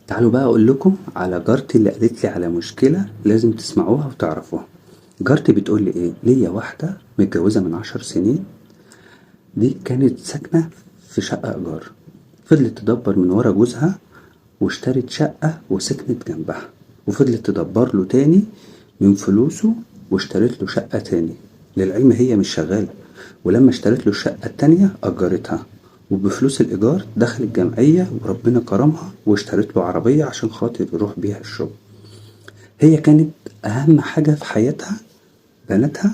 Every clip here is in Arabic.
تعالوا بقى اقول لكم على جارتي اللي قالت لي على مشكلة لازم تسمعوها وتعرفوها. جارتي بتقول لي ايه، ليا واحدة متجوزة من 10 سنين، دي كانت ساكنة في شقة ايجار، فضلت تدبر من ورا جوزها واشترت شقة وسكنت جنبها، وفضلت تدبر له تاني من فلوسه واشترت له شقة تاني. للعلم هي مش شغالة، ولما اشترت له الشقة التانية أجرتها، وبفلوس الإيجار دخلت جمعية وربنا كرمها واشترت له عربية عشان خاطر يروح بيها الشغل. هي كانت أهم حاجة في حياتها بناتها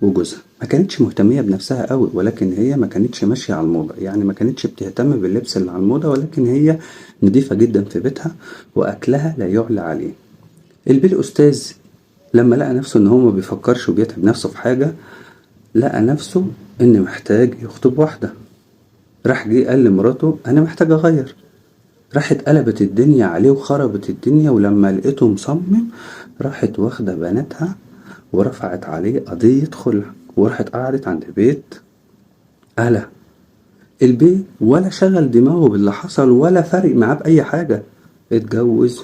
وجوزها. ما كانتش مهتمية بنفسها قوي، ولكن هي ما كانتش ماشية على الموضة، يعني ما كانتش بتهتم باللبس اللي على الموضة، ولكن هي نضيفة جدا في بيتها وأكلها لا يعلى عليه. البيه أستاذ لما لقى نفسه ان هو ما بيفكرش وبيتعب نفسه في حاجة، لقى نفسه ان محتاج يخطب واحدة. راح جه قال لمراته انا محتاج اغير. راحت قلبت الدنيا عليه وخربت الدنيا، ولما لقيته مصمم راحت واخدة بناتها ورفعت عليه قضية خلع، وراحت قعدت عند بيت أهلها. البيه ولا شغل دماغه باللي حصل ولا فارق معاه بأي حاجة، اتجوز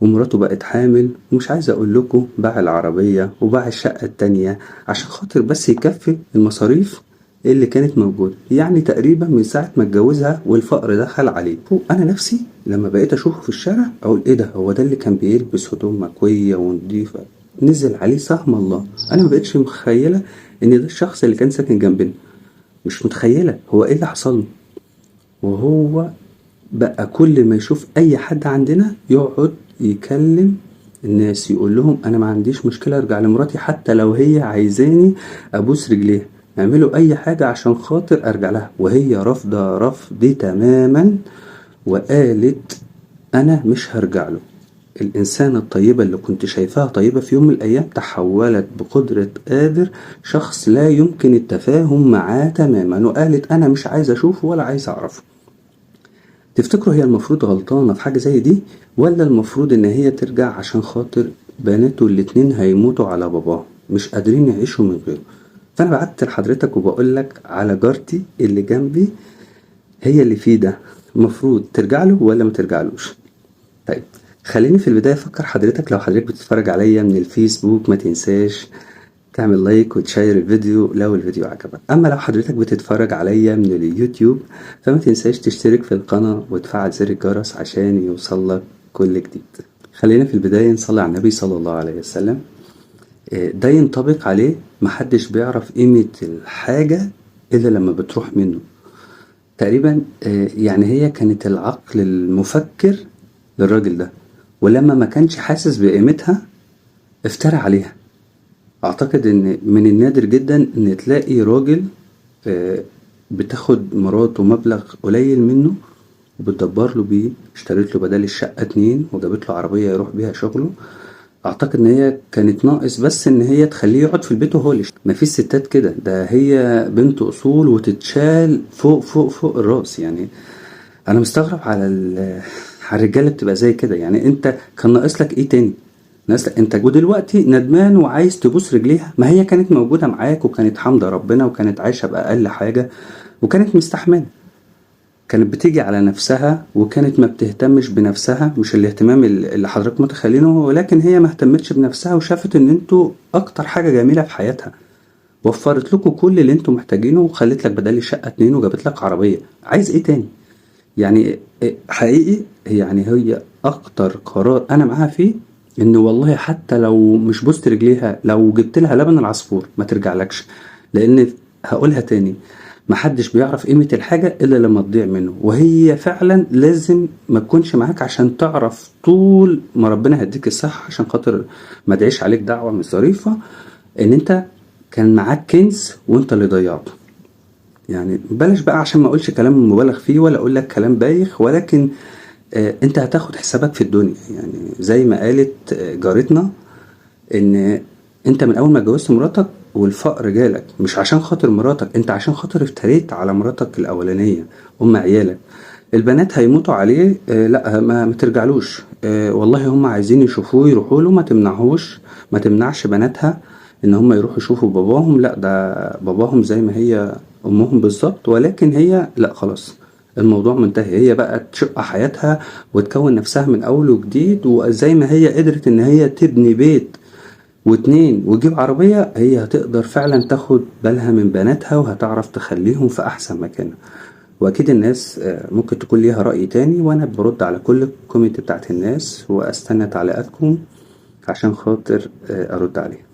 ومراته بقت حامل، ومش عايز اقول لكم باع العربية وباع الشقة التانية عشان خاطر بس يكفي المصاريف اللي كانت موجودة. يعني تقريبا من ساعة ما اتجوزها والفقر دخل عليه. انا نفسي لما بقيت اشوفه في الشارع اقول ايه ده، هو ده اللي كان بيلبس هدوم مكوية ونضيفة نزل عليه سهم الله. انا ما بقتش متخيلة ان ده الشخص اللي كان ساكن جنبنا، مش متخيلة هو ايه اللي حصل له. وهو بقى كل ما يشوف اي حد عندنا يقعد يكلم الناس يقول لهم انا ما عنديش مشكلة ارجع لمراتي، حتى لو هي عايزاني ابوس رجليها، اعملوا اي حاجة عشان خاطر ارجع لها. وهي رافضة رفض تماما، وقالت انا مش هرجع له. الإنسانة الطيبة اللي كنت شايفاها طيبة في يوم من الأيام تحولت بقدرة قادر شخص لا يمكن التفاهم معاه تماما، وقالت أنا مش عايز أشوفه ولا عايز أعرفه. تفتكروا هي المفروض غلطانة في حاجة زي دي، ولا المفروض ان هي ترجع عشان خاطر بناته الاتنين هيموتوا على باباه مش قادرين يعيشوا من غيره؟ فانا بعت لحضرتك وبقولك على جارتي اللي جنبي هي اللي فيه ده، المفروض ترجع له ولا ما ترجعلوش؟ طيب خليني في البداية افكر حضرتك، لو حضرتك بتتفرج عليا من الفيسبوك ما تنساش تعمل لايك وتشير الفيديو لو الفيديو عجبك. اما لو حضرتك بتتفرج عليا من اليوتيوب فما تنساش تشترك في القناة وتفعل زر الجرس عشان يوصلك كل جديد. خلينا في البداية نصلي على النبي صلى الله عليه وسلم. ده ينطبق عليه، محدش بيعرف قيمة الحاجة إلا لما بتروح منه. تقريبا يعني هي كانت العقل المفكر للراجل ده، ولما ما كانش حاسس بقيمتها افترى عليها. اعتقد ان من النادر جدا ان تلاقي راجل آه، بتاخد مراته مبلغ قليل منه وبتدبر له بيه، اشتريت له بدل الشقة 2 وجابت له عربية يروح بيها شغله. اعتقد ان هي كانت ناقص بس ان هي تخليه يقعد في البيت وهو اللي مفيش ستات كده، ده هي بنت اصول وتتشال فوق فوق فوق الراس. يعني انا مستغرب على على الرجاله بتبقى زي كده. يعني انت كان ناقص لك ايه تاني؟ ناقص لك انت ودلوقتي ندمان وعايز تبوس رجليها؟ ما هي كانت موجوده معاك وكانت حامده ربنا وكانت عايشه باقل حاجه وكانت مستحمله، كانت بتيجي على نفسها وكانت ما بتهتمش بنفسها، مش الاهتمام اللي حضرتك متخيلينه، ولكن هي ما اهتمتش بنفسها وشافت ان انتوا اكتر حاجه جميله في حياتها. وفرت لكم كل اللي انتوا محتاجينه وخلت لك بدل الشقه 2 وجابت لك عربيه. عايز ايه تاني؟ يعني حقيقي يعني هي اكتر قرار انا معاها فيه ان والله حتى لو مش بوست رجليها، لو جبت لها لبن العصفور ما ترجعلكش. لان هقولها تاني، محدش بيعرف قيمة الحاجة الا لما تضيع منه، وهي فعلا لازم ما تكونش معاك عشان تعرف طول ما ربنا هيديك الصحة، عشان خاطر ما تعيش عليك دعوة مش ظريفة ان انت كان معاك كنز وانت اللي ضيعته. يعني بلاش بقى عشان ما اقولش كلام مبالغ فيه ولا اقول لك كلام بايخ، ولكن انت هتاخد حسابك في الدنيا. يعني زي ما قالت جارتنا ان انت من اول ما اتجوزت مراتك والفقر جالك مش عشان خاطر مراتك، انت عشان خاطر افتريت على مراتك الاولانية ام عيالك. البنات هيموتوا عليه لا ما ترجعلوش. والله هم عايزين يشوفوه يروحوا له، ما تمنعهوش، ما تمنعش بناتها ان هم يروحوا يشوفوا باباهم. لا ده باباهم زي ما هي امهم بالظبط، ولكن هي لا خلاص الموضوع منتهي، هي بقى تشق حياتها وتكون نفسها من اول وجديد، وزي ما هي قدرت ان هي تبني بيت واتنين وتجيب عربية، هي هتقدر فعلا تاخد بالها من بناتها وهتعرف تخليهم في احسن مكان. واكيد الناس ممكن تكون ليها رأي تاني، وانا برد على كل الكومنت بتاعت الناس واستنى تعليقاتكم عشان خاطر ارد عليها.